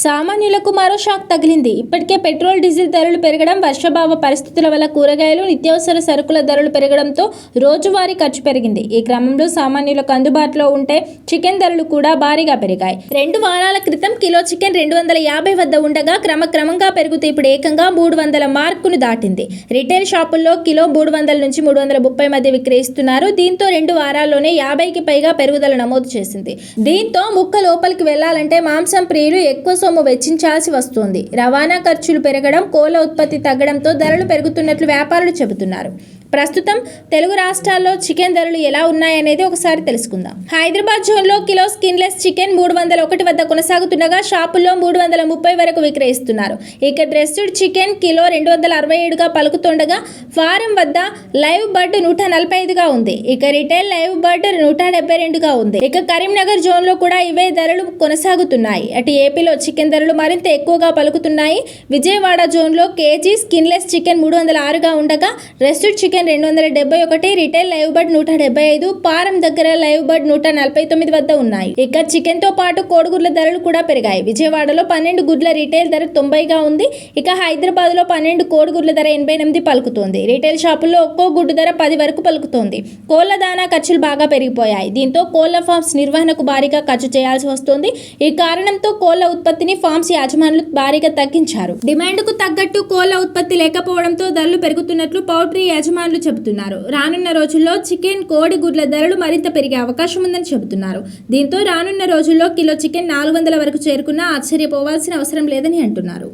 సామాన్యులకు మరో షాక్ తగిలింది. ఇప్పటికే పెట్రోల్, డీజిల్ ధరలు పెరగడం, వర్షాభావ పరిస్థితుల వల్ల కూరగాయలు, నిత్యావసర సరుకుల ధరలు పెరగడంతో రోజువారీ ఖర్చు పెరిగింది. ఈ క్రమంలో సామాన్యులకు అందుబాటులో ఉంటే చికెన్ ధరలు కూడా భారీగా పెరిగాయి. 2 వారాల క్రితం కిలో చికెన్ 250 వద్ద ఉండగా క్రమంగా పెరుగుతూ ఇప్పుడు ఏకంగా 300 మార్కును దాటింది. రిటైల్ షాపుల్లో కిలో 300 నుంచి 330 మధ్య విక్రయిస్తున్నారు. దీంతో 2 వారాల్లోనే 50కి పైగా పెరుగుదల నమోదు చేసింది. దీంతో ముక్క లోపలికి వెళ్లాలంటే మాంసం ప్రియులు ఎక్కువ సొమ్ము వెచ్చించాల్సి వస్తోంది. రవాణా ఖర్చులు పెరగడం, కోళ్ల ఉత్పత్తి తగ్గడంతో ధరలు పెరుగుతున్నట్లు వ్యాపారులు చెబుతున్నారు. ప్రస్తుతం తెలుగు రాష్ట్రాల్లో చికెన్ ధరలు ఎలా ఉన్నాయనేది ఒకసారి తెలుసుకుందాం. హైదరాబాద్ జోన్లో కిలో స్కిన్లెస్ చికెన్ 301 వద్ద కొనసాగుతుండగా షాపుల్లో 330 వరకు విక్రయిస్తున్నారు. ఇక డ్రెస్డ్ చికెన్ కిలో 267గా పలుకుతుండగా ఫారం వద్ద లైవ్ బర్డ్ 145గా ఉంది. ఇక రిటైల్ లైవ్ బర్డ్ 172గా ఉంది. ఇక కరీంనగర్ జోన్లో కూడా ఇవే ధరలు కొనసాగుతున్నాయి. అటు ఏపీలో చికెన్ ధరలు మరింత ఎక్కువగా పలుకుతున్నాయి. విజయవాడ జోన్లో కేజీ స్కిన్లెస్ చికెన్ 306గా ఉండగా dressed chicken 271, retail live bird 175, పారం దగ్గర లైవ్ బర్డ్ 149 వద్ద ఉన్నాయి. ఇక చికెన్ తో పాటు కోడిగుడ్ల ధరలు కూడా పెరిగాయి. విజయవాడలో 12 గుడ్ల రిటైల్ ధర 90గా ఉంది. ఇక హైదరాబాద్ లో 12 కోడిగుడ్ల ధర 88 పలుకుతోంది. రిటైల్ షాపుల్లో ఒక్కో గుడ్డు ధర 10 వరకు పలుకుతోంది. కోళ్ల దానా ఖర్చులు బాగా పెరిగిపోయాయి. దీంతో కోళ్ల ఫార్మ్స్ నిర్వహణకు భారీగా ఖర్చు చేయాల్సి వస్తోంది. ఈ కారణంతో కోళ్ల ఉత్పత్తిని ఫార్మ్స్ యాజమానులు భారీగా తగ్గించారు. డిమాండ్ కు తగ్గట్టు కోళ్ల ఉత్పత్తి లేకపోవడంతో ధరలు పెరుగుతున్నట్లు పౌల్ట్రీ యాజమానులు చెబుతున్నారు. రానున్న రోజుల్లో చికెన్, కోడి గుడ్ల ధరలు మరింత పెరిగే అవకాశం ఉందని చెబుతున్నారు. దీంతో రానున్న రోజుల్లో కిలో చికెన్ 400 వరకు చేరుకున్నా ఆశ్చర్యపోవాల్సిన అవసరం లేదని అంటున్నారు.